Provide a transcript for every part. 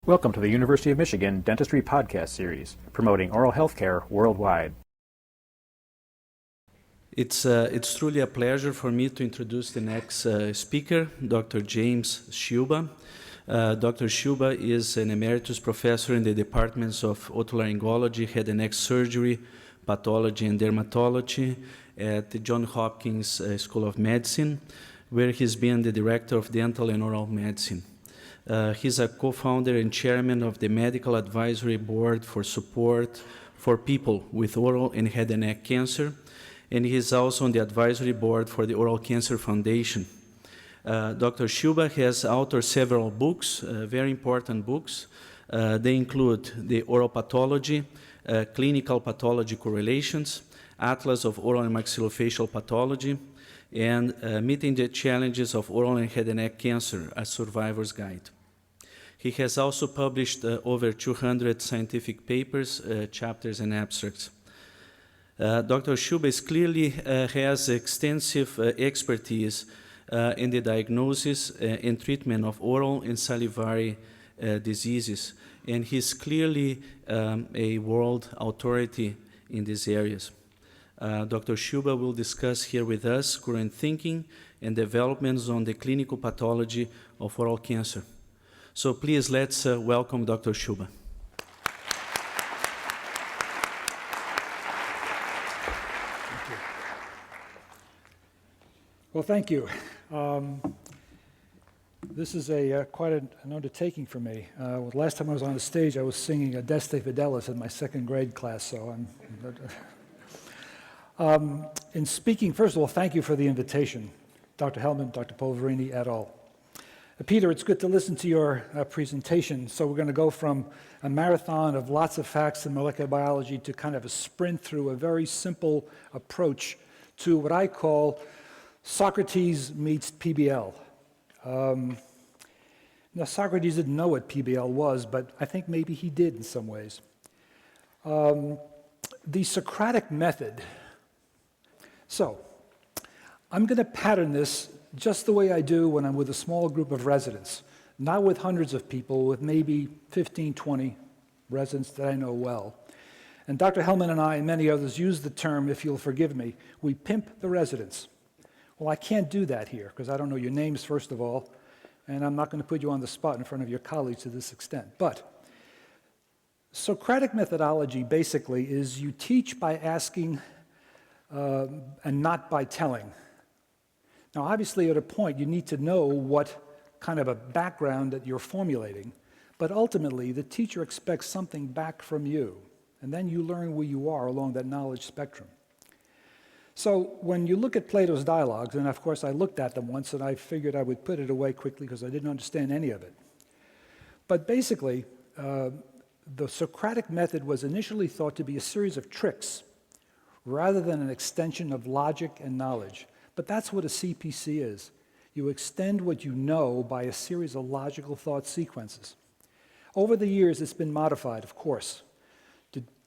Welcome to the University of Michigan Dentistry Podcast Series, promoting oral health care worldwide. It's truly a pleasure for me to introduce the next speaker, Dr. J Sciubba. Dr. Sciubba is an emeritus professor in the departments of otolaryngology, head and neck surgery, pathology, and dermatology at the Johns Hopkins School of Medicine, where he's been the director of dental and oral medicine. He's a co-founder and chairman of the Medical Advisory Board for Support for People with Oral and Head and Neck Cancer, and he's also on the advisory board for the Oral Cancer Foundation. Dr. Sciubba has authored several books, very important books. They include the Oral Pathology, Clinical Pathology Correlations, Atlas of Oral and Maxillofacial Pathology, and Meeting the Challenges of Oral and Head and Neck Cancer, a Survivor's Guide. He has also published over 200 scientific papers, chapters, and abstracts. Dr. Sciubba clearly has extensive expertise in the diagnosis and treatment of oral and salivary diseases, and he's clearly a world authority in these areas. Dr. Sciubba will discuss here with us current thinking and developments on the clinical pathology of oral cancer. So please let's welcome Dr. Sciubba. Well, thank you. This is quite an undertaking for me. Last time I was on the stage, I was singing Adeste Fidelis in my second grade class, so in speaking, first of all, thank you for the invitation, Dr. Hellman, Dr. Polverini, et al. Peter, it's good to listen to your presentation. So we're going to go from a marathon of lots of facts in molecular biology to kind of a sprint through a very simple approach to what I call Socrates meets PBL. Now, Socrates didn't know what PBL was, but I think maybe he did in some ways. The Socratic method. So, I'm going to pattern this just the way I do when I'm with a small group of residents, not with hundreds of people, with maybe 15, 20 residents that I know well. And Dr. Hellman and I and many others use the term, if you'll forgive me, we pimp the residents. Well, I can't do that here because I don't know your names, first of all, and I'm not going to put you on the spot in front of your colleagues to this extent. But Socratic methodology basically is you teach by asking and not by telling. Now, obviously, at a point, you need to know what kind of a background that you're formulating, but ultimately, the teacher expects something back from you, and then you learn where you are along that knowledge spectrum. So when you look at Plato's dialogues, and of course, I looked at them once, and I figured I would put it away quickly because I didn't understand any of it. But basically, the Socratic method was initially thought to be a series of tricks rather than an extension of logic and knowledge. But that's what a CPC is. You extend what you know by a series of logical thought sequences. Over the years, it's been modified, of course,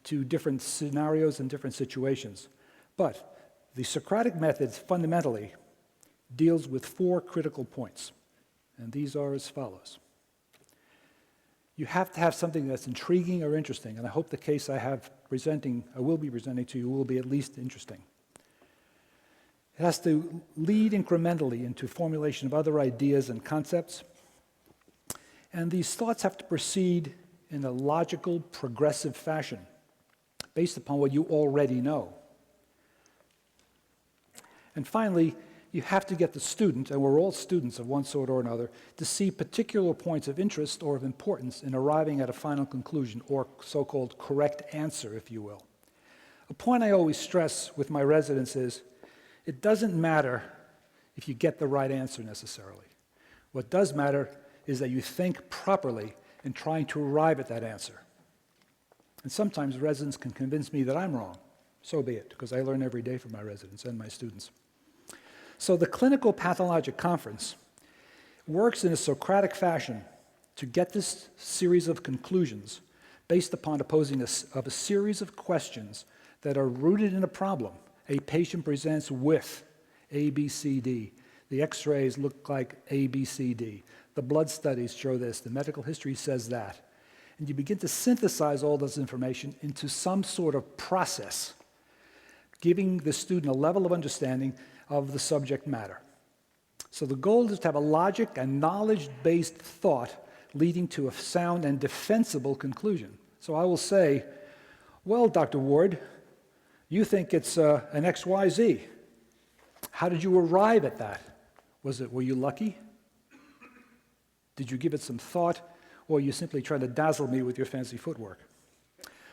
to different scenarios and different situations. But the Socratic method fundamentally deals with 4 critical points, and these are as follows. You have to have something that's intriguing or interesting, and I hope the case I will be presenting to you will be at least interesting. It has to lead incrementally into formulation of other ideas and concepts, and these thoughts have to proceed in a logical, progressive fashion based upon what you already know. And finally, you have to get the student, and we're all students of one sort or another, to see particular points of interest or of importance in arriving at a final conclusion, or so-called correct answer, if you will. A point I always stress with my residents is, it doesn't matter if you get the right answer necessarily. What does matter is that you think properly in trying to arrive at that answer. And sometimes residents can convince me that I'm wrong. So be it, because I learn every day from my residents and my students. So the Clinico-Pathologic Conference works in a Socratic fashion to get this series of conclusions based upon the posing of a series of questions that are rooted in a problem. A patient presents with A, B, C, D. The x-rays look like A, B, C, D. The blood studies show this. The medical history says that. and you begin to synthesize all this information into some sort of process, giving the student a level of understanding of the subject matter. So the goal is to have a logic and knowledge-based thought leading to a sound and defensible conclusion. So I will say, well, Dr. Ward, you think it's an XYZ. How did you arrive at that? Were you lucky? Did you give it some thought, or you simply try to dazzle me with your fancy footwork?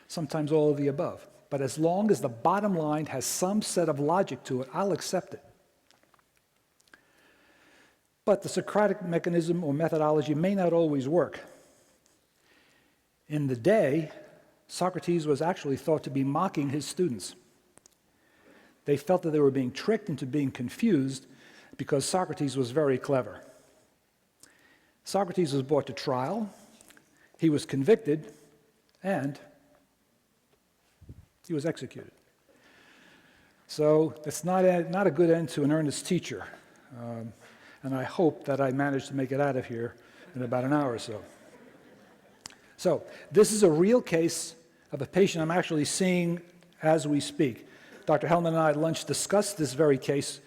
Sometimes all of the above. But as long as the bottom line has some set of logic to it, I'll accept it. But the Socratic mechanism or methodology may not always work. In the day, Socrates was actually thought to be mocking his students. They felt that they were being tricked into being confused because Socrates was very clever. Socrates was brought to trial, he was convicted, and he was executed. So it's not a good end to an earnest teacher. And I hope that I manage to make it out of here in about an hour or so. So this is a real case of a patient I'm actually seeing as we speak. Dr. Hellman and I at lunch discussed this very case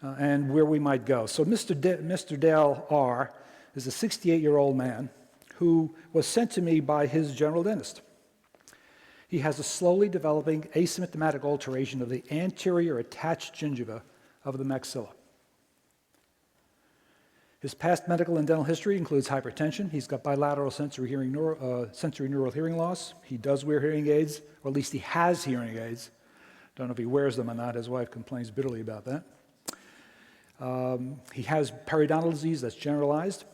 and where we might go. So Mr. Dale R. is a 68-year-old man who was sent to me by his general dentist. He has a slowly developing asymptomatic alteration of the anterior attached gingiva of the maxilla. His past medical and dental history includes hypertension. He's got bilateral sensory neural hearing loss. He does wear hearing aids, or at least he has hearing aids. Don't know if he wears them or not. His wife complains bitterly about that. He has periodontal disease that's generalized,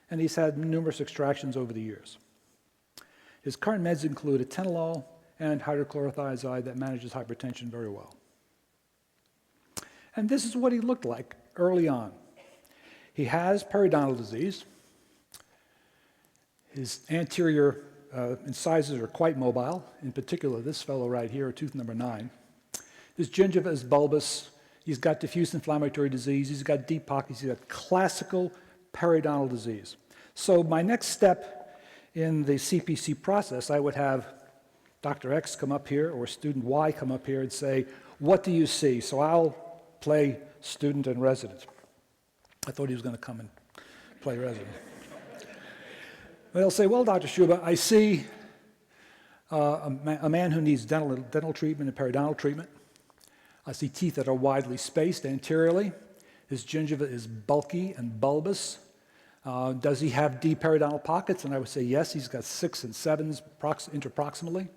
and he's had numerous extractions over the years. His current meds include atenolol and hydrochlorothiazide that manages hypertension very well. And this is what he looked like early on. He has periodontal disease. His anterior incisors are quite mobile, in particular this fellow right here, tooth number 9. His gingiva is bulbous. He's got diffuse inflammatory disease. He's got deep pockets. He's got classical periodontal disease. So my next step in the CPC process, I would have Dr. X come up here or student Y come up here and say, what do you see? So I'll play student and resident. I thought he was going to come and play resident. They'll say, well, Dr. Sciubba, I see a man who needs dental treatment and periodontal treatment. I see teeth that are widely spaced anteriorly. His gingiva is bulky and bulbous. Does he have deep periodontal pockets? And I would say yes, he's got 6 and 7s interproximally.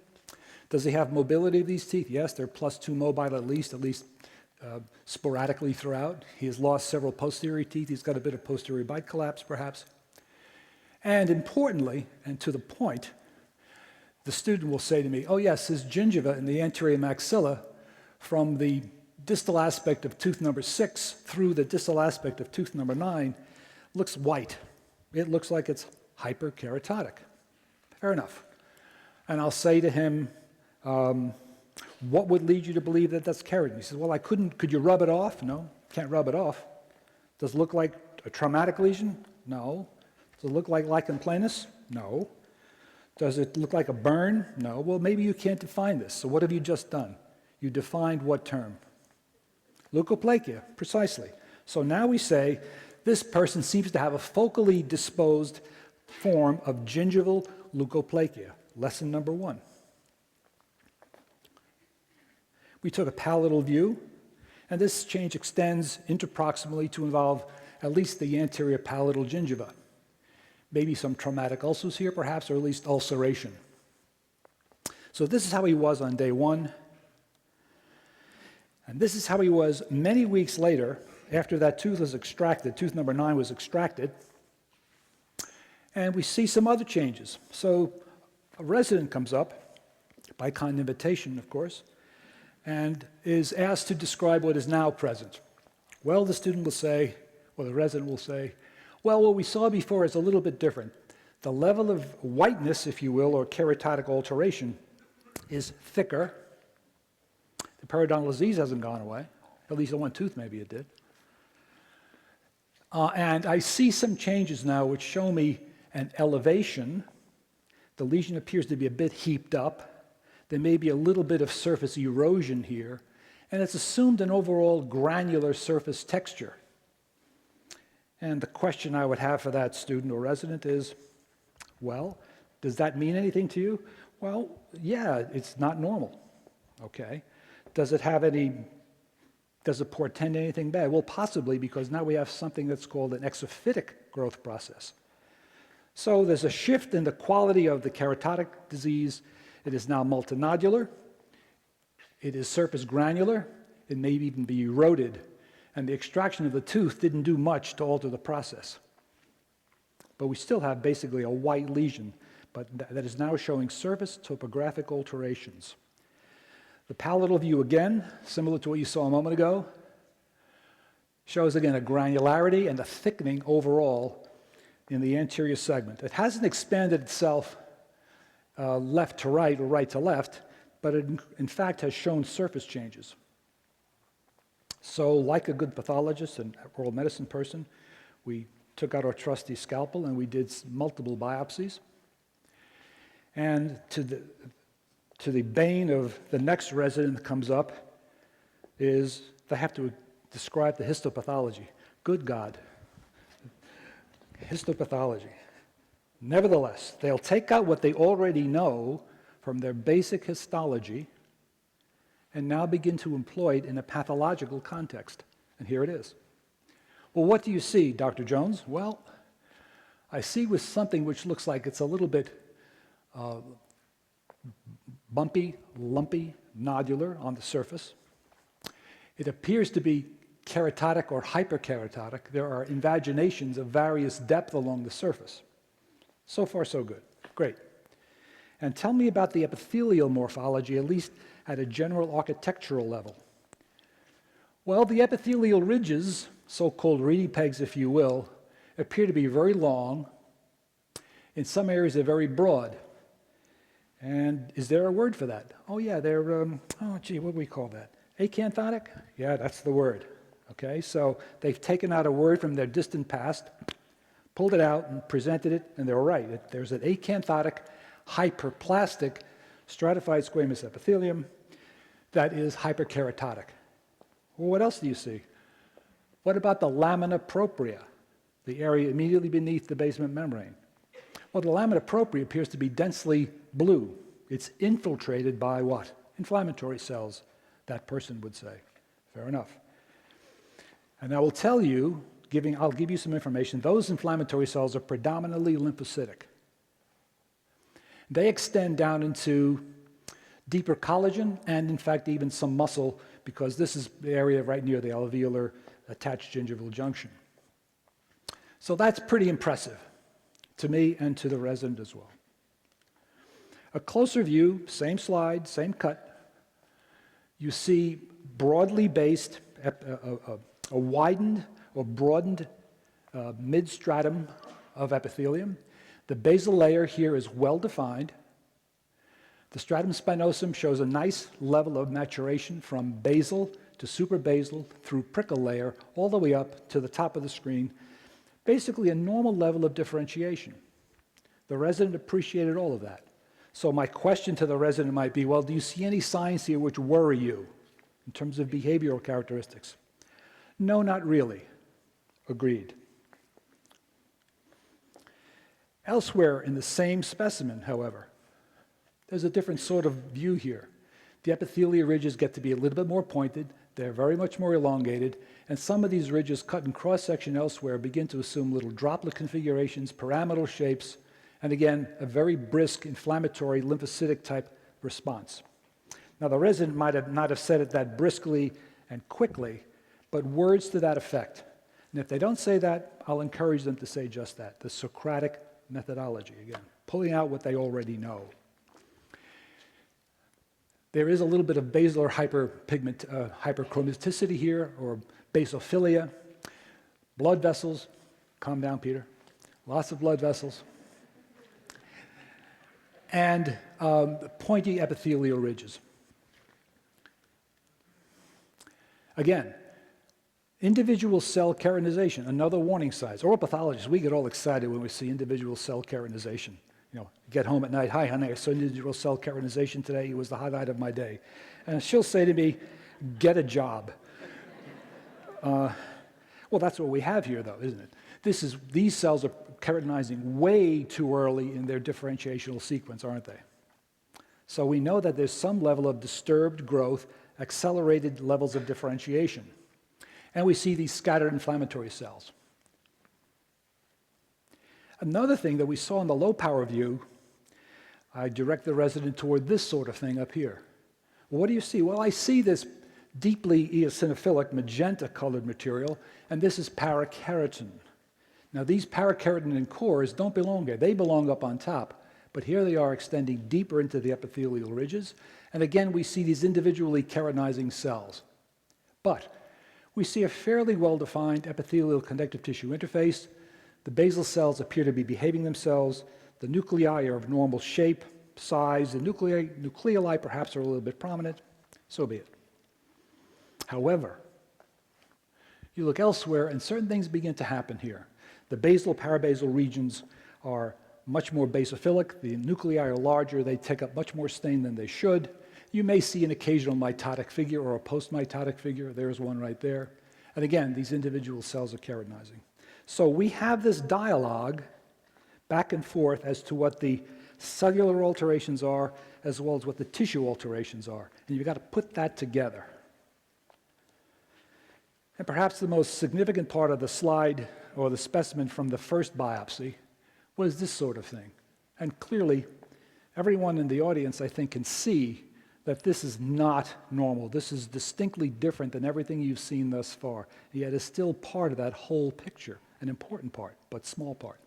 Does he have mobility of these teeth? Yes, they're +2 mobile at least sporadically throughout. He has lost several posterior teeth. He's got a bit of posterior bite collapse, perhaps. And importantly, and to the point, the student will say to me, oh yes, his gingiva in the anterior maxilla from the distal aspect of tooth number 6 through the distal aspect of tooth number 9 looks white. It looks like it's hyperkeratotic. Fair enough. And I'll say to him, what would lead you to believe that that's keratin? He says, well, could you rub it off? No, can't rub it off. Does it look like a traumatic lesion? No. Does it look like lichen planus? No. Does it look like a burn? No. Well, maybe you can't define this. So what have you just done? You defined what term? Leukoplakia, precisely. So now we say this person seems to have a focally disposed form of gingival leukoplakia. Lesson number 1. We took a palatal view, and this change extends interproximally to involve at least the anterior palatal gingiva. Maybe some traumatic ulcers here, perhaps, or at least ulceration. So this is how he was on day 1. And this is how he was many weeks later, after that tooth was extracted, tooth number 9 was extracted. And we see some other changes. So a resident comes up, by kind invitation, of course, and is asked to describe what is now present. Well, the student will say, or the resident will say, well, what we saw before is a little bit different. The level of whiteness, if you will, or keratotic alteration is thicker. The periodontal disease hasn't gone away. At least on one tooth, maybe it did. And I see some changes now which show me an elevation The lesion appears to be a bit heaped up. There may be a little bit of surface erosion here, and it's assumed an overall granular surface texture. And the question I would have for that student or resident is, well, does that mean anything to you? Well, yeah, it's not normal, okay? Does it portend anything bad? Well, possibly, because now we have something that's called an exophytic growth process. So there's a shift in the quality of the keratotic disease. It is now multinodular. It is surface granular. It may even be eroded. And the extraction of the tooth didn't do much to alter the process. But we still have basically a white lesion, but that is now showing surface topographic alterations. The palatal view, again, similar to what you saw a moment ago, shows again a granularity and a thickening overall in the anterior segment. It hasn't expanded itself left to right or right to left, but it in fact has shown surface changes. So like a good pathologist and oral medicine person, we took out our trusty scalpel and we did multiple biopsies. And to the bane of the next resident that comes up is they have to describe the histopathology. Good God. Histopathology. Nevertheless, they'll take out what they already know from their basic histology and now begin to employ it in a pathological context. And here it is. Well, what do you see, Dr. Jones? Well, I see with something which looks like it's a little bit bumpy, lumpy, nodular on the surface. It appears to be keratotic or hyperkeratotic. There are invaginations of various depth along the surface. So far, so good. Great. And tell me about the epithelial morphology, at least at a general architectural level. Well, the epithelial ridges, so-called reedy pegs, if you will, appear to be very long. In some areas, they're very broad. And is there a word for that? Oh, yeah, they're, what do we call that? Acanthotic? Yeah, that's the word. Okay, so they've taken out a word from their distant past, pulled it out, and presented it, and they're right. There's an acanthotic, hyperplastic, stratified squamous epithelium that is hyperkeratotic. Well, what else do you see? What about the lamina propria, the area immediately beneath the basement membrane? Well, the lamina propria appears to be densely blue. It's infiltrated by what? Inflammatory cells, that person would say. Fair enough. And I will tell you, I'll give you some information, those inflammatory cells are predominantly lymphocytic. They extend down into deeper collagen and, in fact, even some muscle, because this is the area right near the alveolar attached gingival junction. So that's pretty impressive to me and to the resident as well. A closer view, same slide, same cut. You see broadly based, a widened or broadened mid-stratum of epithelium. The basal layer here is well defined. The stratum spinosum shows a nice level of maturation from basal to suprabasal through prickle layer all the way up to the top of the screen. Basically a normal level of differentiation. The resident appreciated all of that. So my question to the resident might be, well, do you see any signs here which worry you in terms of behavioral characteristics? No, not really. Agreed. Elsewhere in the same specimen, however, there's a different sort of view here. The epithelial ridges get to be a little bit more pointed, they're very much more elongated, and some of these ridges cut in cross-section elsewhere begin to assume little droplet configurations, pyramidal shapes, and again, a very brisk inflammatory lymphocytic type response. Now, the resident might not have said it that briskly and quickly, but words to that effect. And if they don't say that, I'll encourage them to say just that, the Socratic methodology, again, pulling out what they already know. There is a little bit of basilar hyperchromaticity here, or basophilia. Blood vessels, calm down, Peter. Lots of blood vessels. And pointy epithelial ridges. Again, individual cell keratinization, another warning sign. Oral pathologists, we get all excited when we see individual cell keratinization. get home at night, "Hi, honey, I saw individual cell keratinization today. It was the highlight of my day." And she'll say to me, "Get a job." Well, that's what we have here, though, isn't it? These cells are keratinizing way too early in their differentiational sequence, aren't they? So we know that there's some level of disturbed growth, accelerated levels of differentiation. And we see these scattered inflammatory cells. Another thing that we saw in the low power view, I direct the resident toward this sort of thing up here. Well, what do you see? Well, I see this deeply eosinophilic magenta-colored material, and this is parakeratin. Now, these parakeratin cores don't belong there. They belong up on top. But here they are extending deeper into the epithelial ridges. And again, we see these individually keratinizing cells. But we see a fairly well-defined epithelial connective tissue interface. The basal cells appear to be behaving themselves. The nuclei are of normal shape, size. The nucleoli perhaps are a little bit prominent. So be it. However, you look elsewhere and certain things begin to happen here. The basal, parabasal regions are much more basophilic. The nuclei are larger. They take up much more stain than they should. You may see an occasional mitotic figure or a post-mitotic figure. There's one right there. And again, these individual cells are keratinizing. So we have this dialogue back and forth as to what the cellular alterations are as well as what the tissue alterations are. And you've got to put that together. And perhaps the most significant part of the slide or the specimen from the first biopsy was this sort of thing. And clearly, everyone in the audience, I think, can see that this is not normal. This is distinctly different than everything you've seen thus far, yet is still part of that whole picture, an important part, but small part.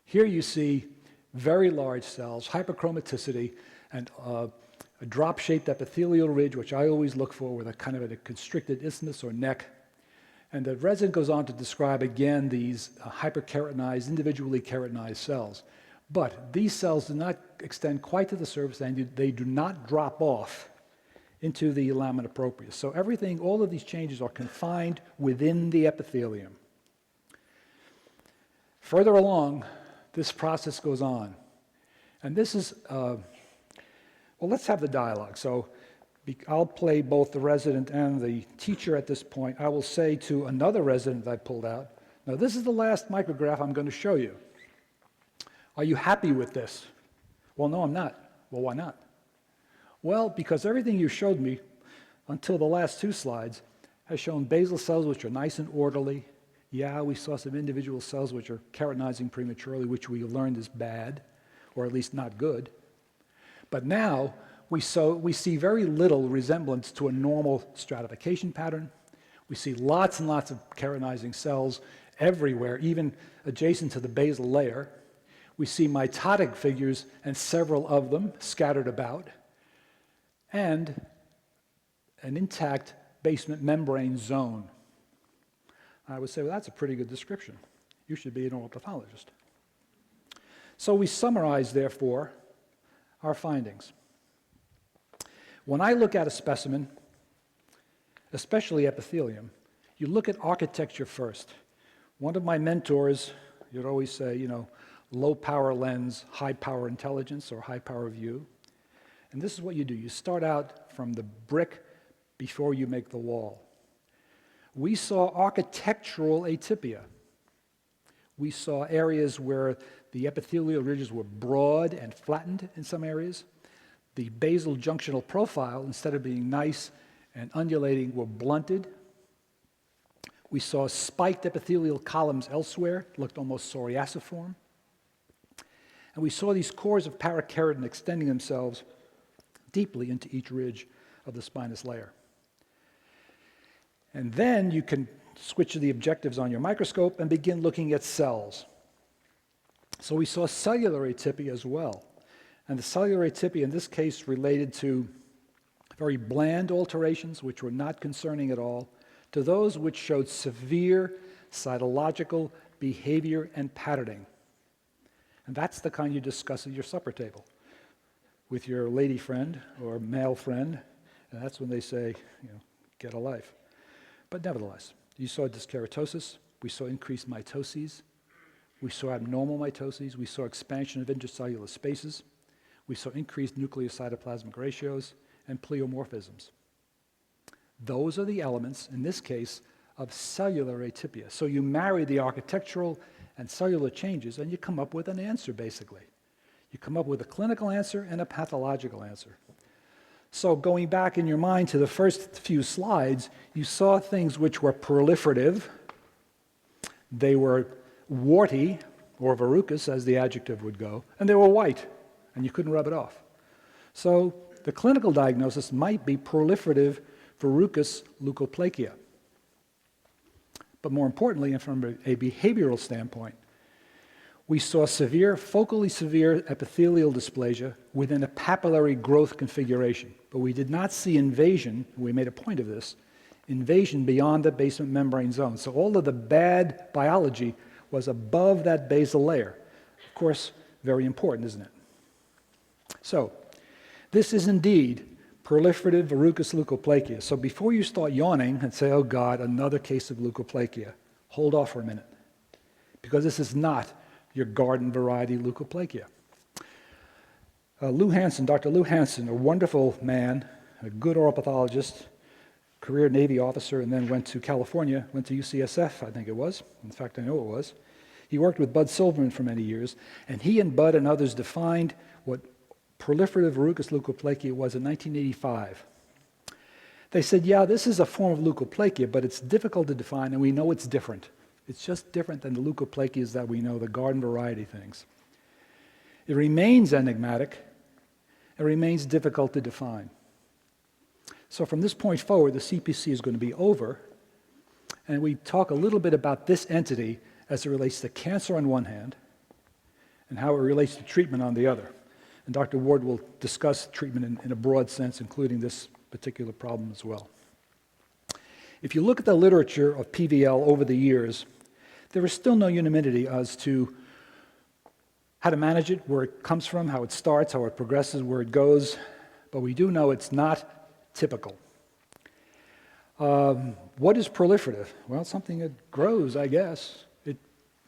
Here you see very large cells, hyperchromaticity, and a drop-shaped epithelial ridge, which I always look for with a kind of a constricted isthmus or neck. And the resident goes on to describe again these hyperkeratinized, individually keratinized cells. But these cells do not extend quite to the surface, and they do not drop off into the lamina propria. So everything, all of these changes are confined within the epithelium. Further along, this process goes on. And this is, well, let's have the dialogue. So I'll play both the resident and the teacher at this point. I will say to another resident that I pulled out, now this is the last micrograph I'm going to show you. Are you happy with this? Well, no, I'm not. Well, why not? Well, because everything you showed me until the last two slides has shown basal cells which are nice and orderly. Yeah, we saw some individual cells which are keratinizing prematurely, which we learned is bad, or at least not good. But now, we see very little resemblance to a normal stratification pattern. We see lots and lots of keratinizing cells everywhere, even adjacent to the basal layer. We see mitotic figures, and several of them scattered about, and an intact basement membrane zone. I would say, well, that's a pretty good description. You should be an oral pathologist. So we summarize, therefore, our findings. When I look at a specimen, especially epithelium, you look at architecture first. One of my mentors, you'd always say, low power lens, high power intelligence, or high power view. And this is what you do. You start out from the brick before you make the wall. We saw architectural atypia. We saw areas where the epithelial ridges were broad and flattened in some areas. The basal junctional profile, instead of being nice and undulating, were blunted. We saw spiked epithelial columns elsewhere, looked almost psoriasiform. And we saw these cores of parakeratin extending themselves deeply into each ridge of the spinous layer. And then you can switch to the objectives on your microscope and begin looking at cells. So we saw cellular atypia as well. And the cellular atypia in this case related to very bland alterations, which were not concerning at all, to those which showed severe cytological behavior and patterning. And that's the kind you discuss at your supper table with your lady friend or male friend, and that's when they say, get a life. But nevertheless, you saw dyskeratosis, we saw increased mitoses, We saw abnormal mitoses. We saw expansion of intercellular spaces. We saw increased nucleocytoplasmic ratios and pleomorphisms. Those are the elements, in this case, of cellular atypia. So you marry the architectural and cellular changes, and you come up with an answer, basically. You come up with a clinical answer and a pathological answer. So going back in your mind to the first few slides, you saw things which were proliferative. They were warty, or verrucous, as the adjective would go, and they were white, and you couldn't rub it off. So the clinical diagnosis might be proliferative verrucous leukoplakia. But more importantly, and from a behavioral standpoint, we saw focally severe epithelial dysplasia within a papillary growth configuration. But we did not see invasion, we made a point of this, invasion beyond the basement membrane zone. So all of the bad biology was above that basal layer. Of course, very important, isn't it? So, this is indeed proliferative verrucous leukoplakia. So before you start yawning and say, oh God, another case of leukoplakia, hold off for a minute. Because this is not your garden variety leukoplakia. Dr. Lou Hansen, a wonderful man, a good oral pathologist, career Navy officer, and then went to California, went to UCSF, I think it was. In fact, I know it was. He worked with Bud Silverman for many years, and he and Bud and others defined what proliferative verrucous leukoplakia was in 1985. They said, yeah, this is a form of leukoplakia, but it's difficult to define, and we know it's different. It's just different than the leukoplakias that we know, the garden variety things. It remains enigmatic. It remains difficult to define. So from this point forward, the CPC is going to be over, and we talk a little bit about this entity as it relates to cancer on one hand, and how it relates to treatment on the other. And Dr. Ward will discuss treatment in a broad sense, including this particular problem as well. If you look at the literature of PVL over the years, there is still no unanimity as to how to manage it, where it comes from, how it starts, how it progresses, where it goes, but we do know it's not typical. What is proliferative? Well, something that grows, I guess. It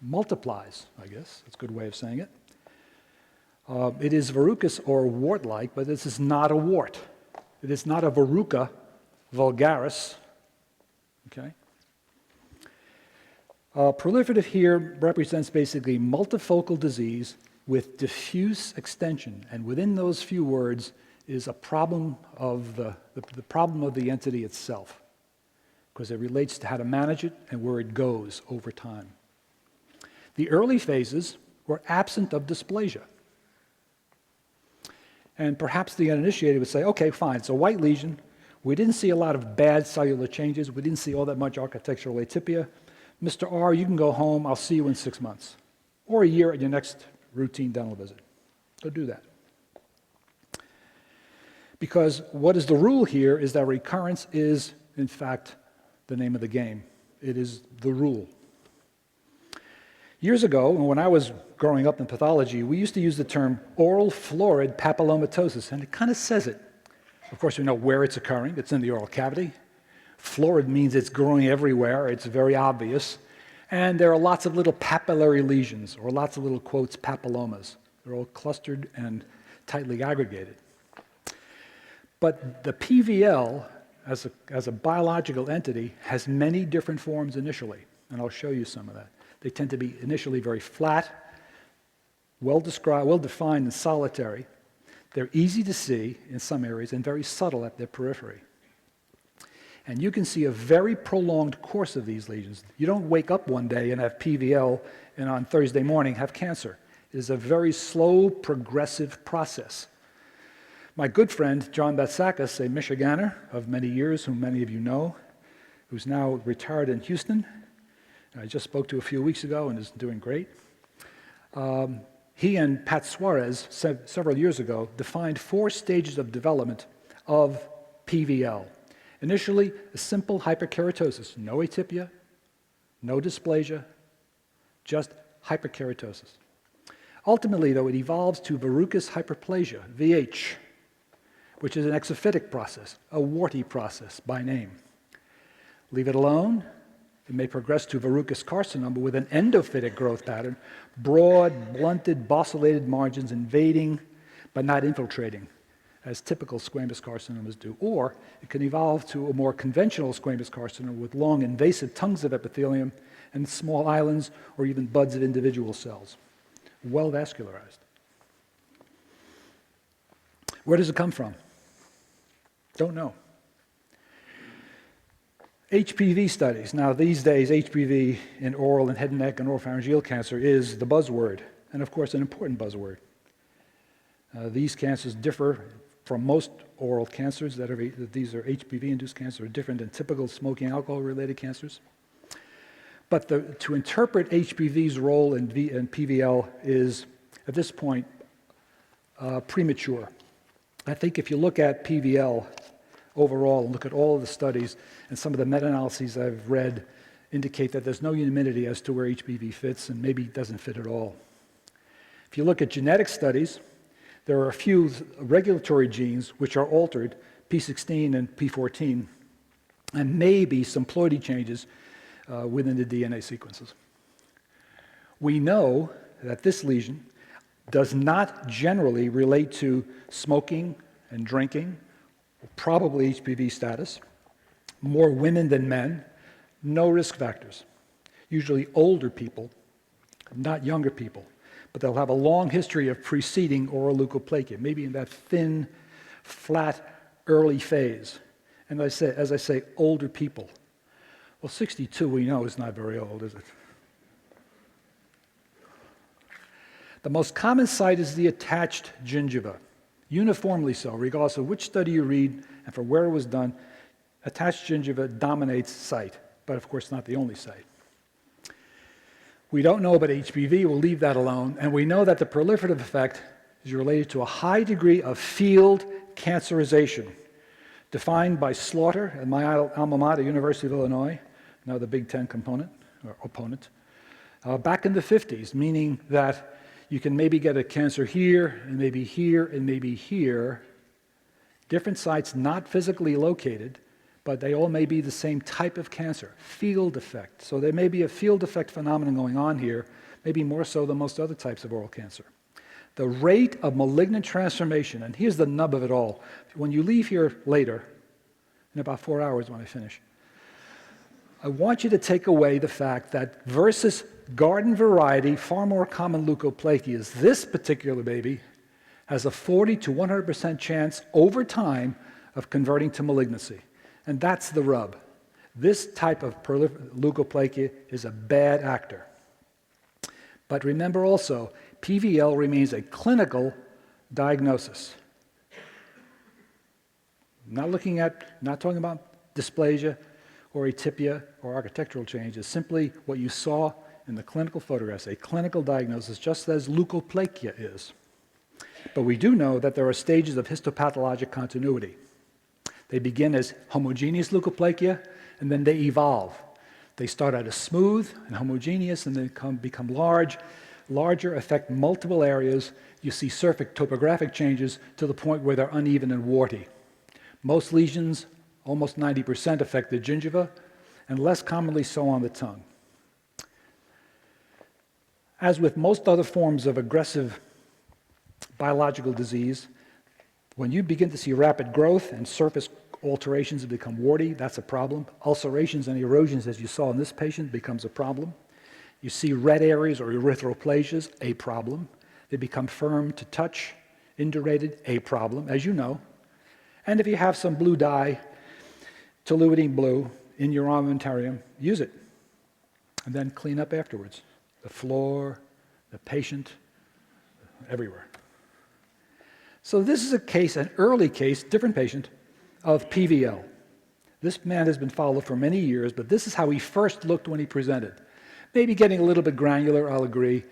multiplies, I guess. That's a good way of saying it. It is verrucous or wart-like, but this is not a wart. It is not a verruca vulgaris. Okay? Proliferative here represents basically multifocal disease with diffuse extension, and within those few words is a problem of the problem of the entity itself, because it relates to how to manage it and where it goes over time. The early phases were absent of dysplasia. And perhaps the uninitiated would say, okay, fine, it's a white lesion. We didn't see a lot of bad cellular changes. We didn't see all that much architectural atypia. Mr. R, you can go home. I'll see you in 6 months. Or a year at your next routine dental visit. Go do that. Because what is the rule here is that recurrence is, in fact, the name of the game. It is the rule. Years ago, when I was growing up in pathology, we used to use the term oral florid papillomatosis, and it kind of says it. Of course, we know where it's occurring. It's in the oral cavity. Florid means it's growing everywhere. It's very obvious. And there are lots of little papillary lesions, or lots of little, quotes, papillomas. They're all clustered and tightly aggregated. But the PVL, as a biological entity, has many different forms initially, and I'll show you some of that. They tend to be initially very flat, well-described, well-defined, and solitary. They're easy to see in some areas and very subtle at their periphery. And you can see a very prolonged course of these lesions. You don't wake up one day and have PVL and on Thursday morning have cancer. It is a very slow, progressive process. My good friend, John Batsakis, a Michiganer of many years, whom many of you know, who's now retired in Houston, I just spoke to a few weeks ago and is doing great. He and Pat Suarez, several years ago, defined 4 stages of development of PVL. Initially, a simple hyperkeratosis, no atypia, no dysplasia, just hyperkeratosis. Ultimately, though, it evolves to verrucous hyperplasia, VH, which is an exophytic process, a warty process by name. Leave it alone, It may progress to verrucous carcinoma with an endophytic growth pattern, broad, blunted, bossylated margins invading but not infiltrating, as typical squamous carcinomas do. Or it can evolve to a more conventional squamous carcinoma with long invasive tongues of epithelium and small islands or even buds of individual cells, well vascularized. Where does it come from? Don't know. HPV studies. Now, these days, HPV in oral and head and neck and oropharyngeal cancer is the buzzword, and of course, an important buzzword. These cancers differ from most oral cancers these are HPV-induced cancers, are different than typical smoking alcohol-related cancers. But to interpret HPV's role in PVL is, at this point, premature. I think if you look at PVL overall and look at all of the studies, and some of the meta-analyses I've read indicate that there's no unanimity as to where HPV fits, and maybe it doesn't fit at all. If you look at genetic studies, there are a few regulatory genes which are altered, P16 and P14, and maybe some ploidy changes within the DNA sequences. We know that this lesion does not generally relate to smoking and drinking, probably HPV status, more women than men, no risk factors, usually older people, not younger people. But they'll have a long history of preceding oral leukoplakia, maybe in that thin, flat, early phase. And as I say, older people. Well, 62 we know is not very old, is it? The most common site is the attached gingiva, uniformly so, regardless of which study you read and for where it was done. Attached gingiva dominates site, but of course not the only site. We don't know about HPV, we'll leave that alone, and we know that the proliferative effect is related to a high degree of field cancerization, defined by Slaughter at my alma mater, University of Illinois, now the Big Ten component, or opponent, back in the 50s, meaning that you can maybe get a cancer here, and maybe here, and maybe here, different sites not physically located, but they all may be the same type of cancer, field effect. So there may be a field effect phenomenon going on here, maybe more so than most other types of oral cancer. The rate of malignant transformation, and here's the nub of it all. When you leave here later, in about 4 hours when I finish, I want you to take away the fact that versus garden variety, far more common leukoplakia, this particular baby has a 40 to 100% chance over time of converting to malignancy. And that's the rub. This type of leukoplakia is a bad actor. But remember also, PVL remains a clinical diagnosis. Not talking about dysplasia or atypia or architectural changes, simply what you saw in the clinical photographs, a clinical diagnosis, just as leukoplakia is. But we do know that there are stages of histopathologic continuity. They begin as homogeneous leukoplakia, and then they evolve. They start out as smooth and homogeneous, and then become larger, affect multiple areas. You see surface topographic changes to the point where they're uneven and warty. Most lesions, almost 90%, affect the gingiva, and less commonly so on the tongue. As with most other forms of aggressive biological disease, when you begin to see rapid growth and surface alterations that become warty, that's a problem. Ulcerations and erosions, as you saw in this patient, becomes a problem. You see red areas or erythroplasias, a problem. They become firm to touch, indurated, a problem, as you know. And if you have some blue dye, toluidine blue, in your armamentarium, use it. And then clean up afterwards. The floor, the patient, everywhere. So this is a case, an early case, different patient, of PVL. This man has been followed for many years, but this is how he first looked when he presented. Maybe getting a little bit granular, I'll agree.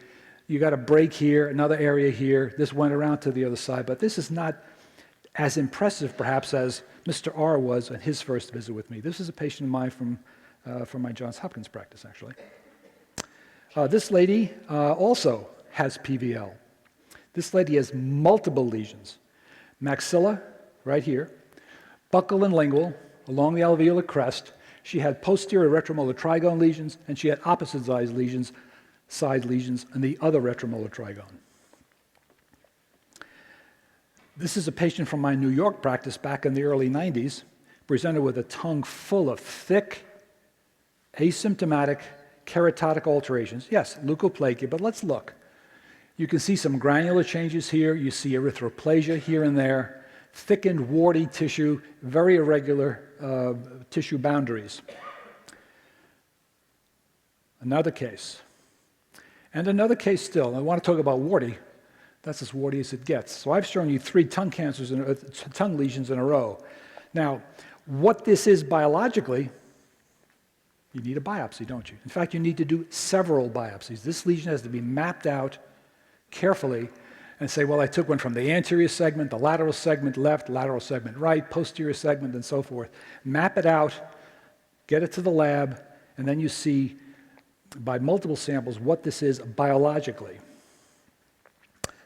You got a break here, another area here. This went around to the other side, but this is not as impressive, perhaps, as Mr. R was on his first visit with me. This is a patient of mine from my Johns Hopkins practice, actually. This lady also has PVL. This lady has multiple lesions. Maxilla, right here, buccal and lingual, along the alveolar crest, She had posterior retromolar trigone lesions, and she had opposite side lesions in the other retromolar trigone. This is a patient from my New York practice back in the early 90s, presented with a tongue full of thick, asymptomatic keratotic alterations. Yes, leukoplakia, but let's look. You can see some granular changes here. You see erythroplasia here and there, thickened, warty tissue, very irregular tissue boundaries. Another case. And another case still. I want to talk about warty. That's as warty as it gets. So I've shown you 3 tongue tongue lesions in a row. Now, what this is biologically, you need a biopsy, don't you? In fact, you need to do several biopsies. This lesion has to be mapped out carefully and say, well, I took one from the anterior segment, the lateral segment left, lateral segment right, posterior segment, and so forth. Map it out, get it to the lab, and then you see by multiple samples what this is biologically.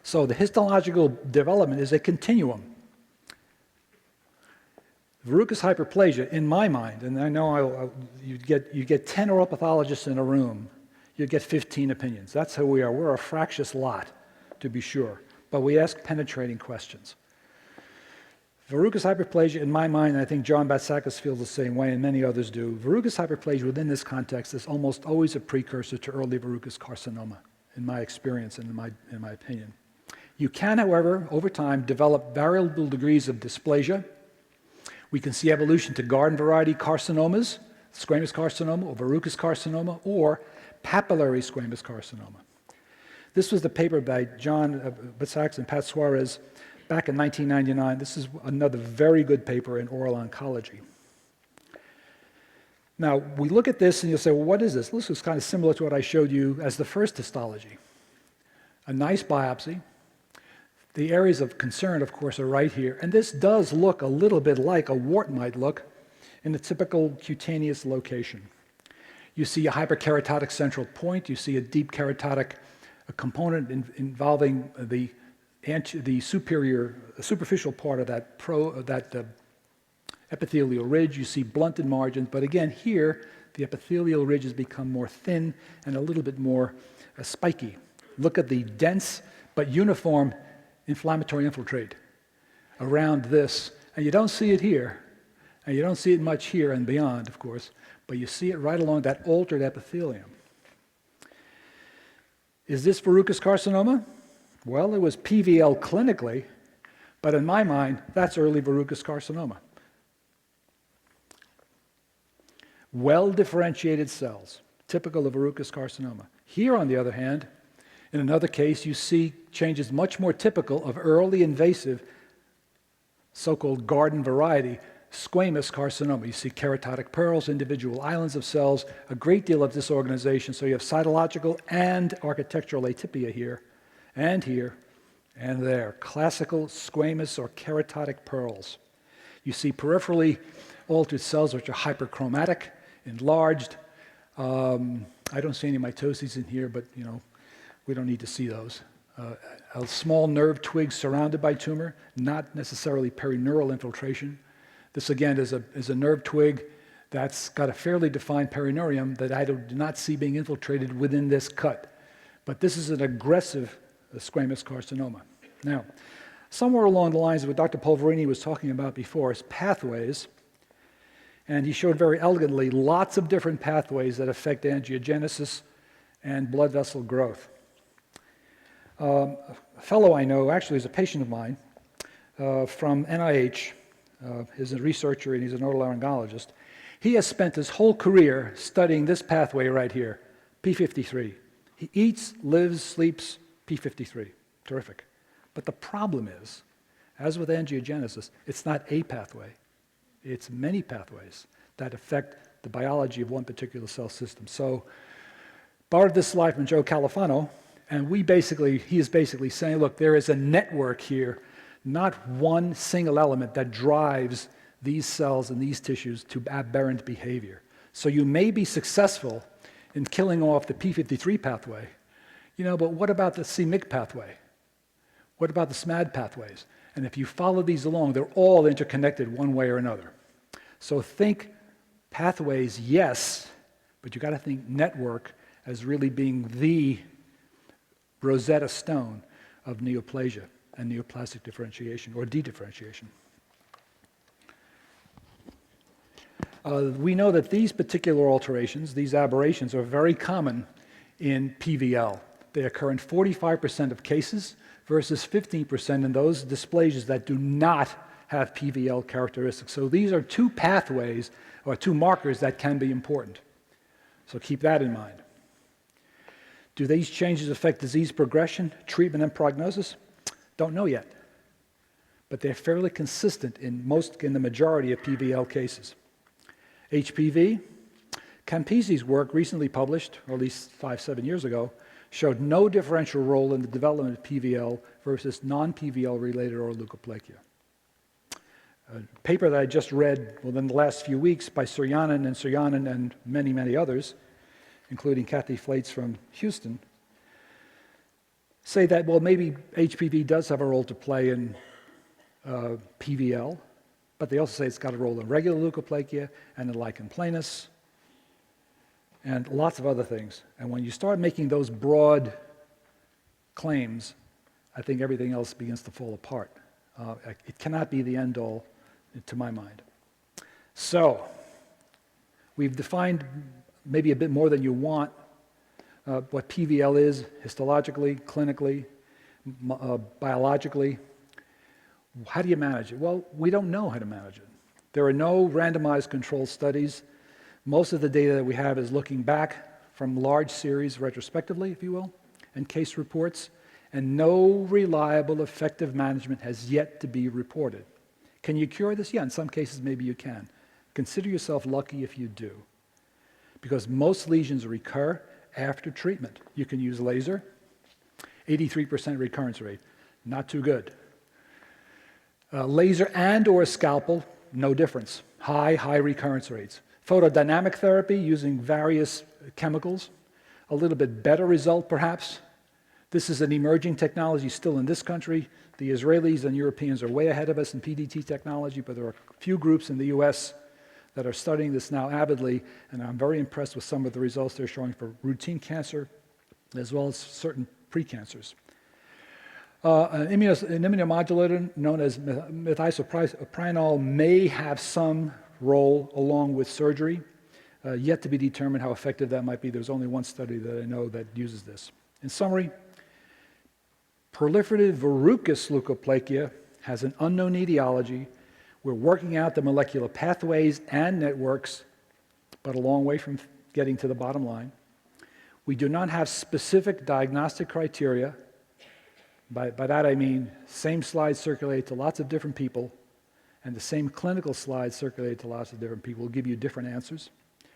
So the histological development is a continuum. Verrucous hyperplasia, in my mind, and I know you get 10 oral pathologists in a room, you get 15 opinions. That's how we are. We're a fractious lot, to be sure, but we ask penetrating questions. Verrucous hyperplasia, in my mind, and I think John Batsakis feels the same way, and many others do, verrucous hyperplasia within this context is almost always a precursor to early verrucous carcinoma, in my experience and in my opinion. You can, however, over time, develop variable degrees of dysplasia. We can see evolution to garden variety carcinomas, squamous carcinoma, or verrucous carcinoma, or papillary squamous carcinoma. This was the paper by John Batsakis and Pat Suarez back in 1999. This is another very good paper in oral oncology. Now, we look at this and you'll say, well, what is this? This is kind of similar to what I showed you as the first histology. A nice biopsy. The areas of concern, of course, are right here. And this does look a little bit like a wart might look in the typical cutaneous location. You see a hyperkeratotic central point. You see a deep keratotic component involving the superficial part of that epithelial ridge. You see blunted margins. But again, here, the epithelial ridges become more thin and a little bit more spiky. Look at the dense but uniform inflammatory infiltrate around this. And you don't see it here, and you don't see it much here and beyond, of course, but you see it right along that altered epithelium. Is this verrucous carcinoma? Well, it was PVL clinically, but in my mind, that's early verrucous carcinoma. Well-differentiated cells, typical of verrucous carcinoma. Here, on the other hand, in another case, you see changes much more typical of early invasive, so-called garden variety, squamous carcinoma. You see keratotic pearls, individual islands of cells, a great deal of disorganization. So you have cytological and architectural atypia here, and there. Classical squamous or keratotic pearls. You see peripherally altered cells which are hyperchromatic, enlarged. I don't see any mitoses in here, but we don't need to see those. A small nerve twig surrounded by tumor, not necessarily perineural infiltration. This again is a nerve twig that's got a fairly defined perineurium that I do not see being infiltrated within this cut. But this is an aggressive squamous carcinoma. Now, somewhere along the lines of what Dr. Polverini was talking about before is pathways, and he showed very elegantly lots of different pathways that affect angiogenesis and blood vessel growth. A fellow I know, actually is a patient of mine, from NIH, is a researcher and he's an otolaryngologist. He has spent his whole career studying this pathway right here, P53. He eats, lives, sleeps P53. Terrific. But the problem is, as with angiogenesis, it's not a pathway. It's many pathways that affect the biology of one particular cell system. So, borrowed this slide from Joe Califano, and he is basically saying, look, there is a network here, not one single element that drives these cells and these tissues to aberrant behavior. So you may be successful in killing off the P53 pathway, but what about the c-MYC pathway? What about the SMAD pathways? And if you follow these along, they're all interconnected one way or another. So think Pathways, yes, but you got to think network as really being the Rosetta Stone of neoplasia and neoplastic differentiation or dedifferentiation. We know that these particular alterations, these aberrations, are very common in PVL. They occur in 45% of cases versus 15% in those dysplasias that do not have PVL characteristics. So these are two pathways or two markers that can be important. So keep that in mind. Do these changes affect disease progression, treatment, and prognosis? Don't know yet, but they're fairly consistent in the majority of PVL cases. HPV, Campisi's work recently published, or at least 5-7 years ago, showed no differential role in the development of PVL versus non-PVL related oral leukoplakia. A paper that I just read within the last few weeks by Suryanan and many, many others, including Kathy Flates from Houston, say that, well, maybe HPV does have a role to play in PVL, but they also say it's got a role in regular leukoplakia and in lichen planus and lots of other things. And when you start making those broad claims, I think everything else begins to fall apart. It cannot be the end all, to my mind. So, we've defined maybe a bit more than you want what PVL is histologically, clinically, biologically. How do you manage it? Well, we don't know how to manage it. There are no randomized controlled studies. Most of the data that we have is looking back from large series retrospectively, if you will, and case reports, and no reliable, effective management has yet to be reported. Can you cure this? Yeah, in some cases maybe you can. Consider yourself lucky if you do, because most lesions recur after treatment. You can use laser, 83% recurrence rate, not too good. Laser and or scalpel, no difference, high recurrence rates. Photodynamic therapy using various chemicals, a little bit better result perhaps. This is an emerging technology still in this country. The Israelis and Europeans are way ahead of us in PDT technology, but there are a few groups in the US that are studying this now avidly, and I'm very impressed with some of the results they're showing for routine cancer as well as certain precancers. An immunomodulator known as methoxyprenol may have some role along with surgery, yet to be determined how effective that might be. There's only one study that I know that uses this. In summary, proliferative verrucous leukoplakia has an unknown etiology. We're working out the molecular pathways and networks, but a long way from getting to the bottom line. We do not have specific diagnostic criteria. By that I mean same slides circulate to lots of different people, and the same clinical slides circulate to lots of different people will give you different answers.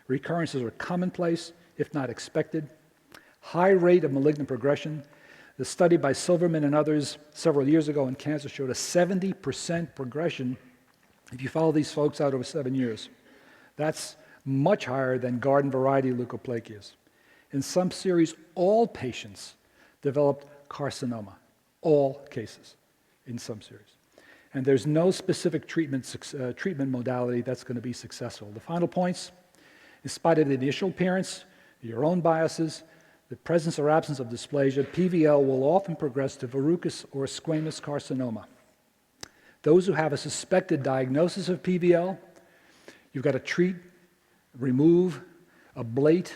Recurrences are commonplace, if not expected. High rate of malignant progression. The study by Silverman and others several years ago in cancer showed a 70% progression if you follow these folks out over 7 years. That's much higher than garden variety leukoplakias. In some series, all patients developed carcinoma. All cases in some series. And there's no specific treatment modality that's going to be successful. The final points, in spite of the initial appearance, your own biases, the presence or absence of dysplasia, PVL will often progress to verrucous or squamous carcinoma. Those who have a suspected diagnosis of PVL, you've got to treat, remove, ablate,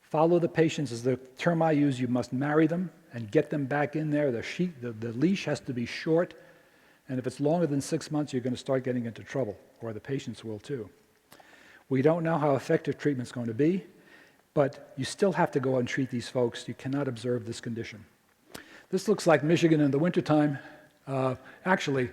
follow the patients. As the term I use, you must marry them and get them back in there. The leash has to be short, and if it's longer than 6 months, you're going to start getting into trouble, or the patients will too. We don't know how effective treatment's going to be, but you still have to go and treat these folks. You cannot observe this condition. This looks like Michigan in the wintertime. Actually,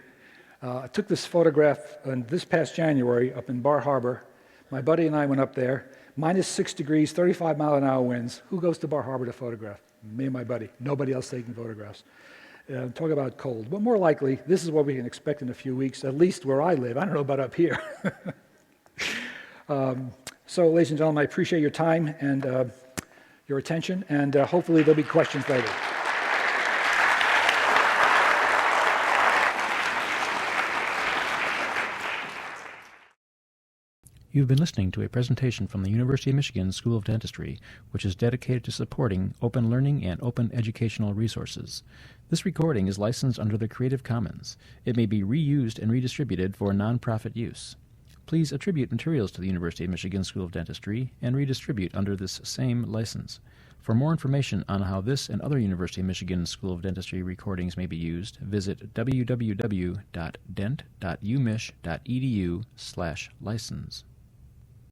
I took this photograph this past January up in Bar Harbor. My buddy and I went up there. -6 degrees, 35-mile-an-hour winds. Who goes to Bar Harbor to photograph? Me and my buddy. Nobody else taking photographs. Talk about cold. But more likely, this is what we can expect in a few weeks, at least where I live. I don't know about up here. So, ladies and gentlemen, I appreciate your time and your attention, and hopefully there'll be questions later. You've been listening to a presentation from the University of Michigan School of Dentistry, which is dedicated to supporting open learning and open educational resources. This recording is licensed under the Creative Commons. It may be reused and redistributed for nonprofit use. Please attribute materials to the University of Michigan School of Dentistry and redistribute under this same license. For more information on how this and other University of Michigan School of Dentistry recordings may be used, visit www.dent.umich.edu/license.